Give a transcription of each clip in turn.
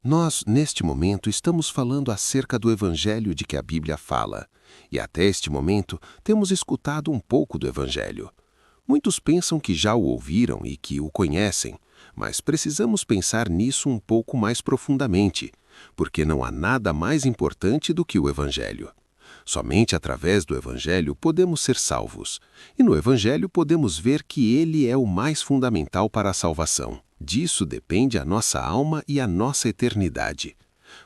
Nós, neste momento, estamos falando acerca do Evangelho de que a Bíblia fala, e até este momento temos escutado um pouco do Evangelho. Muitos pensam que já o ouviram e que o conhecem, mas precisamos pensar nisso um pouco mais profundamente, porque não há nada mais importante do que o Evangelho. Somente através do Evangelho podemos ser salvos, e no Evangelho podemos ver que ele é o mais fundamental para a salvação. Disso depende a nossa alma e a nossa eternidade.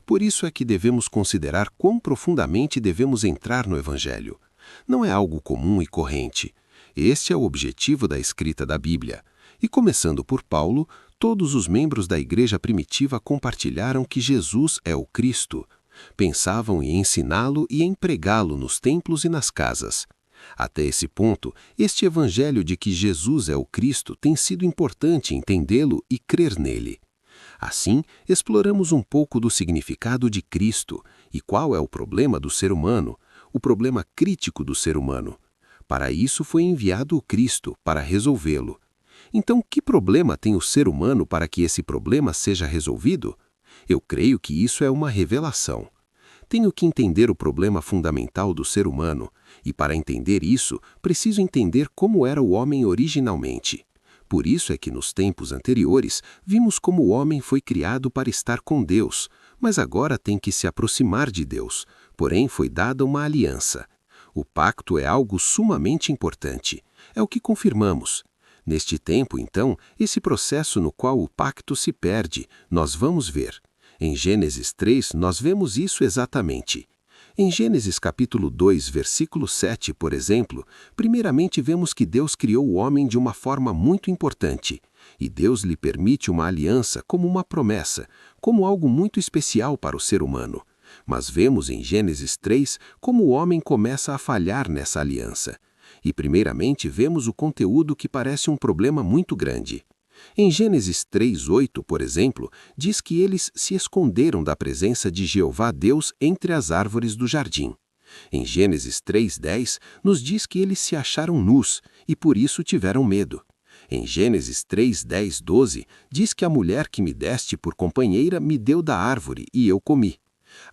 Por isso é que devemos considerar quão profundamente devemos entrar no Evangelho. Não é algo comum e corrente. Este é o objetivo da escrita da Bíblia. E começando por Paulo, todos os membros da igreja primitiva compartilharam que Jesus é o Cristo. Pensavam em ensiná-lo e em pregá-lo nos templos e nas casas. Até esse ponto, este evangelho de que Jesus é o Cristo tem sido importante entendê-lo e crer nele. Assim, exploramos um pouco do significado de Cristo e qual é o problema do ser humano, o problema crítico do ser humano. Para isso foi enviado o Cristo, para resolvê-lo. Então, que problema tem o ser humano para que esse problema seja resolvido? Eu creio que isso é uma revelação. Tenho que entender o problema fundamental do ser humano, e para entender isso, preciso entender como era o homem originalmente. Por isso é que nos tempos anteriores, vimos como o homem foi criado para estar com Deus, mas agora tem que se aproximar de Deus, porém foi dada uma aliança. O pacto é algo sumamente importante. É o que confirmamos. Neste tempo, então, esse processo no qual o pacto se perde, nós vamos ver. Em Gênesis 3, nós vemos isso exatamente. Em Gênesis capítulo 2, versículo 7, por exemplo, primeiramente vemos que Deus criou o homem de uma forma muito importante, e Deus lhe permite uma aliança como uma promessa, como algo muito especial para o ser humano. Mas vemos em Gênesis 3 como o homem começa a falhar nessa aliança. E primeiramente vemos o conteúdo que parece um problema muito grande. Em Gênesis 3:8, por exemplo, diz que eles se esconderam da presença de Jeová Deus entre as árvores do jardim. Em Gênesis 3:10, nos diz que eles se acharam nus e por isso tiveram medo. Em Gênesis 3:10, 12, diz que a mulher que me deste por companheira me deu da árvore e eu comi.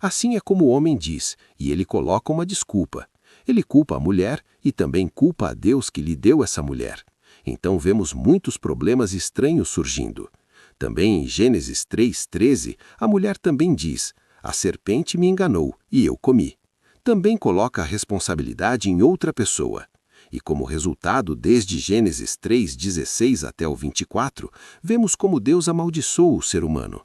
Assim é como o homem diz, e ele coloca uma desculpa. Ele culpa a mulher e também culpa a Deus que lhe deu essa mulher. Então vemos muitos problemas estranhos surgindo. Também em Gênesis 3:13, a mulher também diz, a serpente me enganou e eu comi. Também coloca a responsabilidade em outra pessoa. E como resultado, desde Gênesis 3:16 até o 24, vemos como Deus amaldiçoou o ser humano.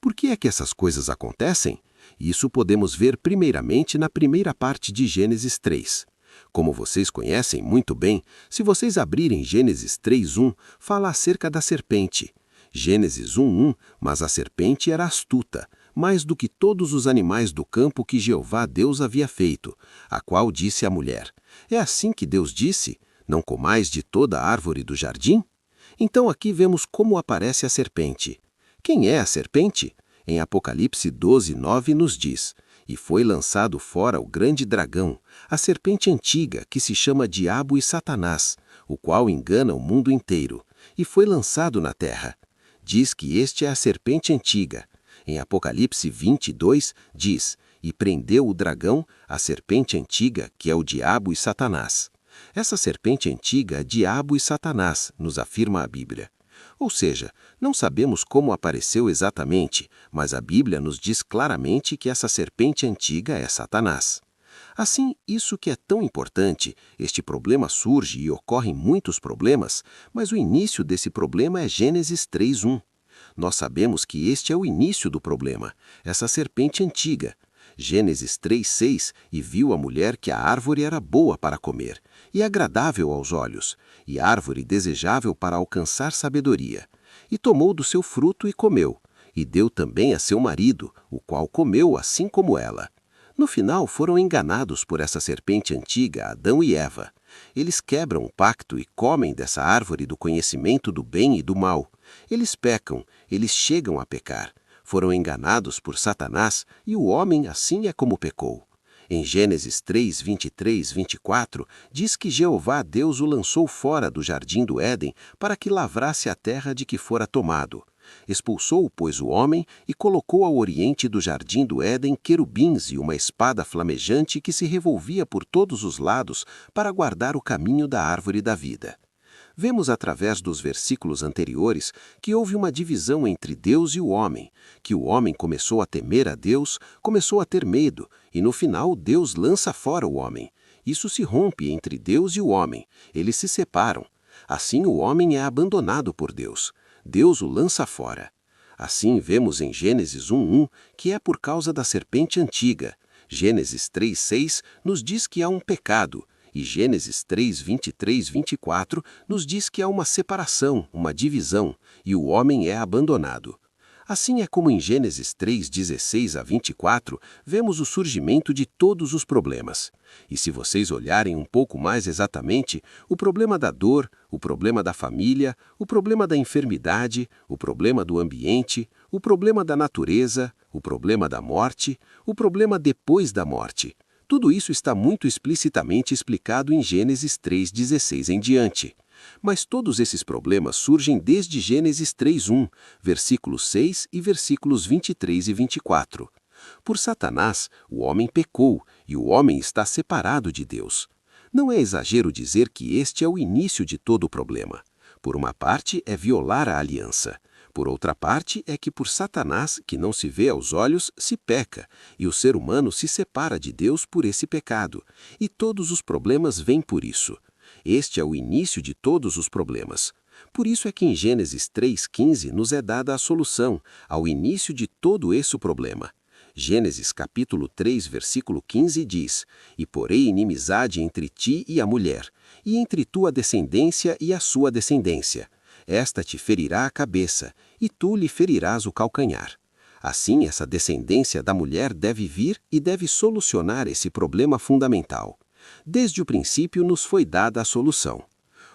Por que é que essas coisas acontecem? Isso podemos ver primeiramente na primeira parte de Gênesis 3. Como vocês conhecem muito bem, se vocês abrirem Gênesis 3:1, fala acerca da serpente. Gênesis 1:1, mas a serpente era astuta, mais do que todos os animais do campo que Jeová Deus havia feito, a qual disse à mulher, é assim que Deus disse, não comais de toda a árvore do jardim? Então aqui vemos como aparece a serpente. Quem é a serpente? Em Apocalipse 12:9 nos diz, e foi lançado fora o grande dragão, a serpente antiga, que se chama Diabo e Satanás, o qual engana o mundo inteiro, e foi lançado na terra. Diz que este é a serpente antiga. Em Apocalipse 22 diz, e prendeu o dragão, a serpente antiga, que é o Diabo e Satanás. Essa serpente antiga é Diabo e Satanás, nos afirma a Bíblia. Ou seja, não sabemos como apareceu exatamente, mas a Bíblia nos diz claramente que essa serpente antiga é Satanás. Assim, isso que é tão importante, este problema surge e ocorrem muitos problemas, mas o início desse problema é Gênesis 3:1. Nós sabemos que este é o início do problema, essa serpente antiga. Gênesis 3:6, e viu a mulher que a árvore era boa para comer, e agradável aos olhos, e árvore desejável para alcançar sabedoria. E tomou do seu fruto e comeu, e deu também a seu marido, o qual comeu assim como ela. No final foram enganados por essa serpente antiga, Adão e Eva. Eles quebram o pacto e comem dessa árvore do conhecimento do bem e do mal. Eles pecam, eles chegam a pecar. Foram enganados por Satanás e o homem assim é como pecou. Em Gênesis 3:23, 24, diz que Jeová Deus o lançou fora do jardim do Éden para que lavrasse a terra de que fora tomado. Expulsou, pois, o homem e colocou ao oriente do jardim do Éden querubins e uma espada flamejante que se revolvia por todos os lados para guardar o caminho da árvore da vida. Vemos através dos versículos anteriores que houve uma divisão entre Deus e o homem, que o homem começou a temer a Deus, começou a ter medo, e no final Deus lança fora o homem. Isso se rompe entre Deus e o homem, eles se separam. Assim o homem é abandonado por Deus. Deus o lança fora. Assim vemos em Gênesis 1:1 que é por causa da serpente antiga. Gênesis 3:6 nos diz que há um pecado, e Gênesis 3:23-24 nos diz que há uma separação, uma divisão, e o homem é abandonado. Assim é como em Gênesis 3:16-24 vemos o surgimento de todos os problemas. E se vocês olharem um pouco mais exatamente, o problema da dor, o problema da família, o problema da enfermidade, o problema do ambiente, o problema da natureza, o problema da morte, o problema depois da morte. Tudo isso está muito explicitamente explicado em Gênesis 3:16 em diante. Mas todos esses problemas surgem desde Gênesis 3:1, versículos 6 e versículos 23 e 24. Por Satanás, o homem pecou e o homem está separado de Deus. Não é exagero dizer que este é o início de todo o problema. Por uma parte, é violar a aliança. Por outra parte, é que por Satanás, que não se vê aos olhos, se peca, e o ser humano se separa de Deus por esse pecado. E todos os problemas vêm por isso. Este é o início de todos os problemas. Por isso é que em Gênesis 3:15 nos é dada a solução, ao início de todo esse problema. Gênesis capítulo 3, versículo 15 diz: "E porei inimizade entre ti e a mulher, e entre tua descendência e a sua descendência. Esta te ferirá a cabeça, e tu lhe ferirás o calcanhar." Assim, essa descendência da mulher deve vir e deve solucionar esse problema fundamental. Desde o princípio nos foi dada a solução.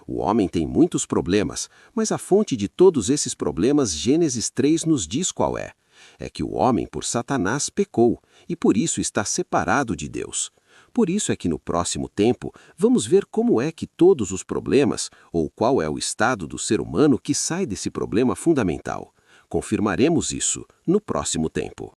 O homem tem muitos problemas, mas a fonte de todos esses problemas, Gênesis 3 nos diz qual é. É que o homem, por Satanás, pecou, e por isso está separado de Deus. Por isso é que no próximo tempo vamos ver como é que todos os problemas, ou qual é o estado do ser humano que sai desse problema fundamental. Confirmaremos isso no próximo tempo.